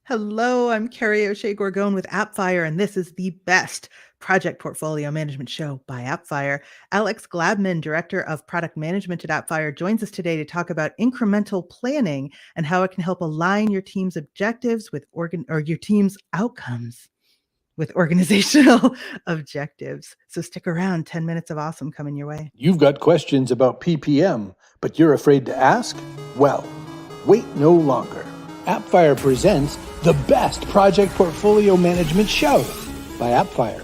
Hello, I'm Kerry O'Shea Gorgone with Appfire, and this is the best project portfolio management show by Appfire. Alex Glabman, Director of Product Management at Appfire, joins us today to talk about incremental planning and how it can help align your team's objectives with your team's outcomes with organizational objectives. So stick around, 10 minutes of awesome coming your way. You've got questions about PPM, but you're afraid to ask? Well, wait no longer. Appfire presents the best project portfolio management show by Appfire.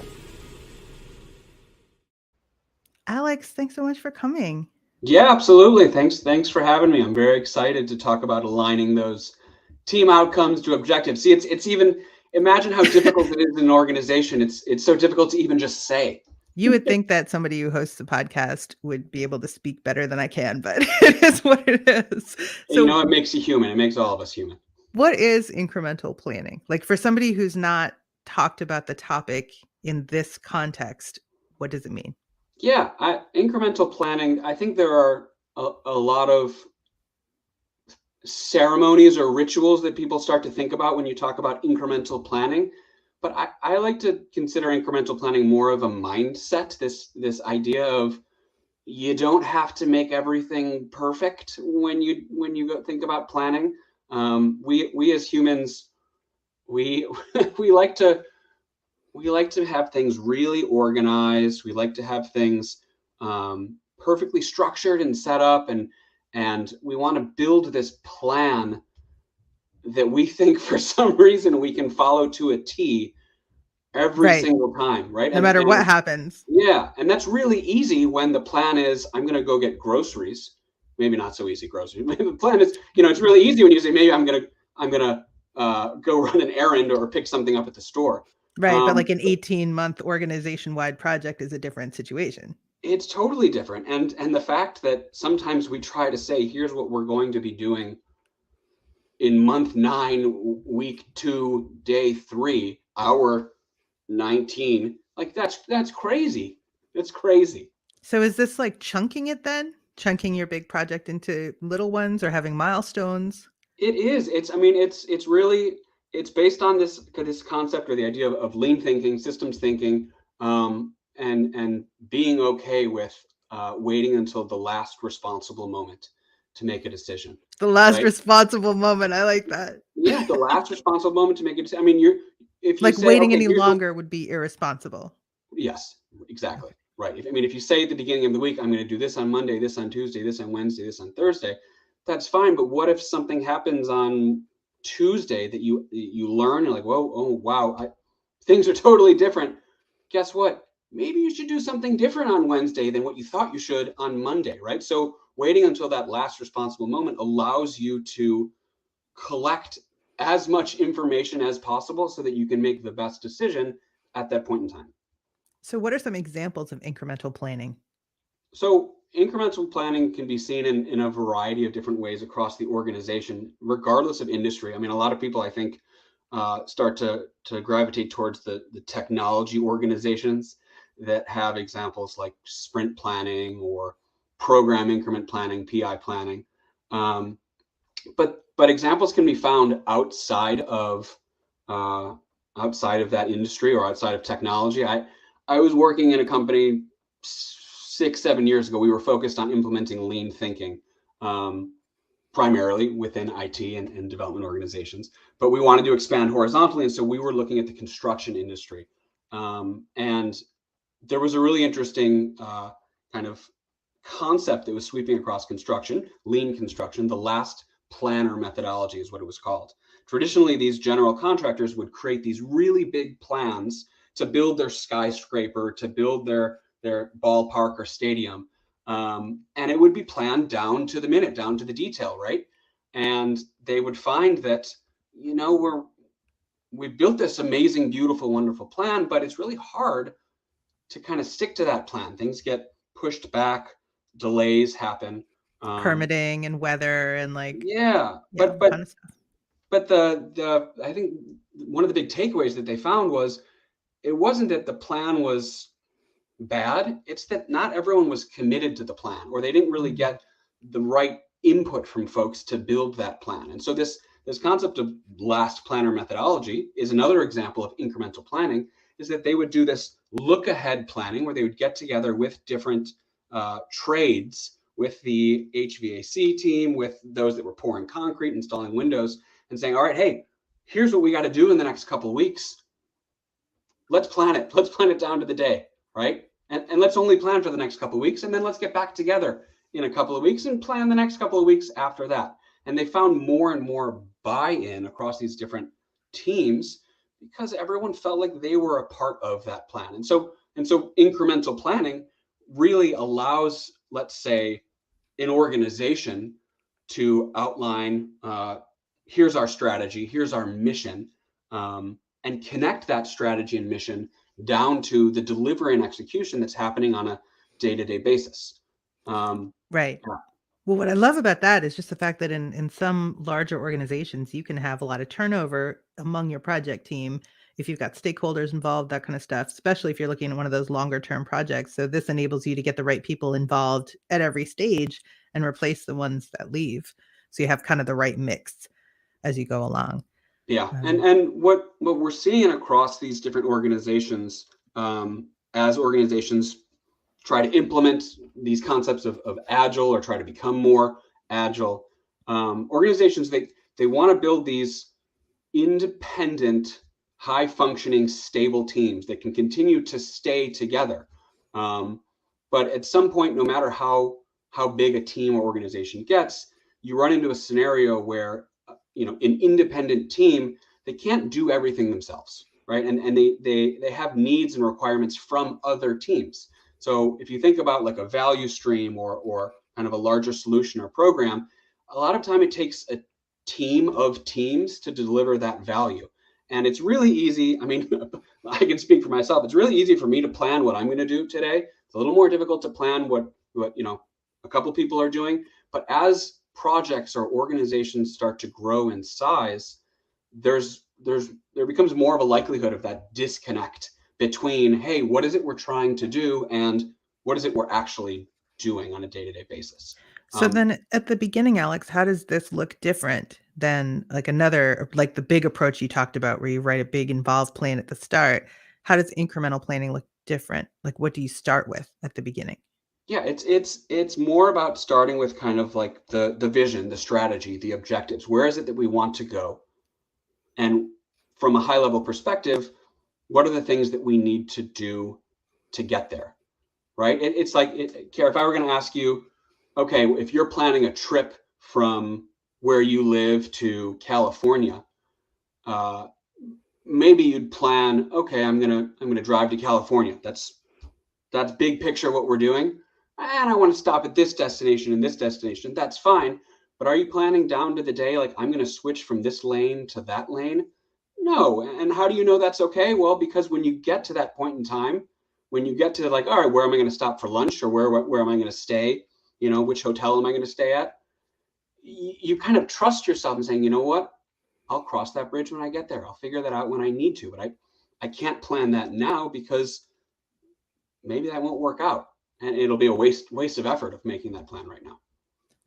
Alex, thanks so much for coming. Yeah, absolutely. Thanks for having me. I'm very excited to talk about aligning those team outcomes to objectives. See, it's even, imagine how difficult it is in an organization. It's so difficult to even just say. You would think that somebody who hosts a podcast would be able to speak better than I can, but it is what it is. So, it makes you human. It makes all of us human. What is incremental planning? Like, for somebody who's not talked about the topic in this context, what does it mean? Yeah, incremental planning, I think there are a lot of ceremonies or rituals that people start to think about when you talk about incremental planning. But I like to consider incremental planning more of a mindset, this idea of you don't have to make everything perfect when you go think about planning. We as humans, we we like to have things really organized. We like to have things perfectly structured and set up, and we want to build this plan that we think for some reason we can follow to a T every single time, right? No matter what happens. Yeah, and that's really easy when the plan is, I'm going to go get groceries. Maybe not so easy groceries. Maybe the plan is, it's really easy when you say, maybe I'm gonna go run an errand or pick something up at the store. Right, but like an 18-month organization-wide project is a different situation. It's totally different. And the fact that sometimes we try to say, here's what we're going to be doing in month 9, week 2, day 3, hour 19, like that's crazy. That's crazy. So is this like chunking it then? Chunking your big project into little ones or having milestones? It is. It's really based on this concept or the idea of lean thinking, systems thinking, and being okay with waiting until the last responsible moment to make a decision. The last responsible moment. I like that. Yeah, the last responsible moment to make a decision. If you like say, waiting any longer would be irresponsible. Yes, exactly. Right. If you say at the beginning of the week, I'm going to do this on Monday, this on Tuesday, this on Wednesday, this on Thursday, that's fine. But what if something happens on Tuesday that you learn, you're like, whoa, oh, wow, things are totally different. Guess what? Maybe you should do something different on Wednesday than what you thought you should on Monday, right? So waiting until that last responsible moment allows you to collect as much information as possible so that you can make the best decision at that point in time. So what are some examples of incremental planning? So incremental planning can be seen in a variety of different ways across the organization, regardless of industry. A lot of people, I think, start to gravitate towards the technology organizations that have examples like sprint planning or program increment planning, PI planning. But examples can be found outside of that industry or outside of technology. I was working in a company 6-7 years ago. We were focused on implementing lean thinking, primarily within IT and development organizations, but we wanted to expand horizontally. And so we were looking at the construction industry. And there was a really interesting kind of concept that was sweeping across construction, lean construction. The last planner methodology is what it was called. Traditionally, these general contractors would create these really big plans to build their skyscraper, to build their ballpark or stadium. And it would be planned down to the minute, down to the detail, right? And they would find that, we've built this amazing, beautiful, wonderful plan, but it's really hard to kind of stick to that plan. Things get pushed back, delays happen. Permitting and weather and but the I think one of the big takeaways that they found was it wasn't that the plan was bad, it's that not everyone was committed to the plan, or they didn't really get the right input from folks to build that plan. And so this this concept of last planner methodology is another example of incremental planning, is that they would do this look ahead planning where they would get together with different trades, with the HVAC team, with those that were pouring concrete, installing windows, and saying, all right, hey, here's what we got to do in the next couple of weeks. Let's plan it. Let's plan it down to the day, right? And let's only plan for the next couple of weeks, and then let's get back together in a couple of weeks and plan the next couple of weeks after that. And they found more and more buy-in across these different teams because everyone felt like they were a part of that plan. And so incremental planning really allows, let's say, an organization to outline, here's our strategy, here's our mission, and connect that strategy and mission down to the delivery and execution that's happening on a day-to-day basis. Right. Well, what I love about that is just the fact that in some larger organizations, you can have a lot of turnover among your project team if you've got stakeholders involved, that kind of stuff, especially if you're looking at one of those longer term projects. So this enables you to get the right people involved at every stage and replace the ones that leave. So you have kind of the right mix as you go along. Yeah, and what we're seeing across these different organizations, as organizations try to implement these concepts of agile or try to become more agile, organizations, they want to build these independent, high-functioning, stable teams that can continue to stay together. But at some point, no matter how big a team or organization gets, you run into a scenario where an independent team, they can't do everything themselves, right? And they have needs and requirements from other teams. So if you think about like a value stream or kind of a larger solution or program, a lot of time it takes a team of teams to deliver that value. And it's really easy. I mean, I can speak for myself. It's really easy for me to plan what I'm going to do today. It's a little more difficult to plan what a couple people are doing. But as projects or organizations start to grow in size, there becomes more of a likelihood of that disconnect between, hey, what is it we're trying to do and what is it we're actually doing on a day-to-day basis. So then at the beginning, Alex, how does this look different than like the big approach you talked about where you write a big involved plan at the start? How does incremental planning look different? Like what do you start with at the beginning? Yeah, it's more about starting with kind of like the vision, the strategy, the objectives. Where is it that we want to go? And from a high level perspective, what are the things that we need to do to get there? Right? It's like, Kerry, if I were going to ask you, okay, if you're planning a trip from where you live to California, maybe you'd plan, okay, I'm gonna drive to California. That's big picture what we're doing. And I want to stop at this destination and this destination. That's fine. But are you planning down to the day, like I'm going to switch from this lane to that lane? No. And how do you know that's okay? Well, because when you get to that point in time, when you get to like, all right, where am I going to stop for lunch, or where am I going to stay? Which hotel am I going to stay at? You kind of trust yourself and saying, you know what? I'll cross that bridge when I get there. I'll figure that out when I need to. But I can't plan that now because maybe that won't work out. And it'll be a waste of effort of making that plan right now.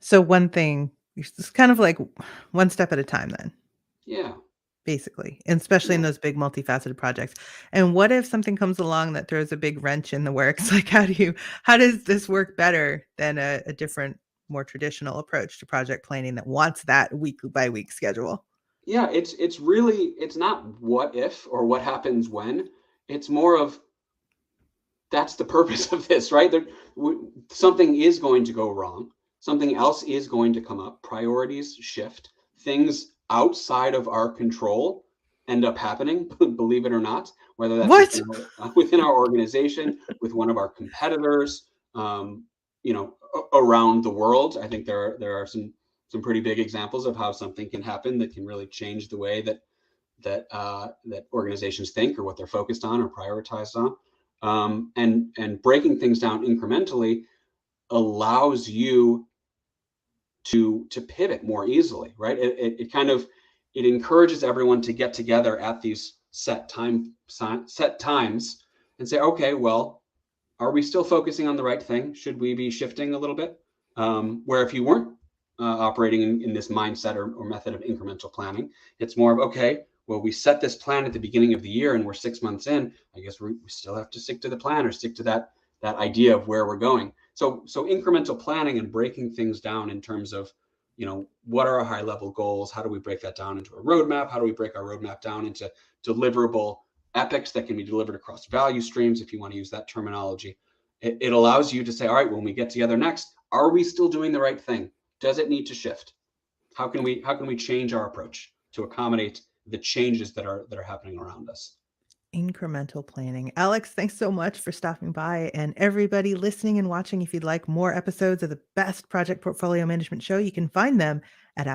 So one thing, it's kind of like one step at a time then. Yeah. Basically, and especially in those big multifaceted projects. And what if something comes along that throws a big wrench in the works? Like how does this work better than a different, more traditional approach to project planning that wants that week by week schedule? Yeah, it's not what if or what happens when. It's more of, that's the purpose of this, right? Something is going to go wrong. Something else is going to come up. Priorities shift. Things outside of our control end up happening, believe it or not, whether that's within our organization, with one of our competitors, around the world. I think there are some pretty big examples of how something can happen that can really change the way that organizations think or what they're focused on or prioritized on. And breaking things down incrementally allows you to pivot more easily, right? It encourages everyone to get together at these set times and say, okay, well, are we still focusing on the right thing? Should we be shifting a little bit? Where if you weren't operating in this mindset or method of incremental planning. It's more of, okay, well, we set this plan at the beginning of the year and we're 6 months in. I guess we still have to stick to the plan or stick to that idea of where we're going. So incremental planning and breaking things down in terms of, what are our high level goals? How do we break that down into a roadmap? How do we break our roadmap down into deliverable epics that can be delivered across value streams, if you want to use that terminology? It allows you to say, all right, when we get together next, are we still doing the right thing? Does it need to shift? How can we change our approach to accommodate the changes that are happening around us? Incremental planning. Alex, thanks so much for stopping by. And everybody listening and watching, if you'd like more episodes of the best project portfolio management show, you can find them at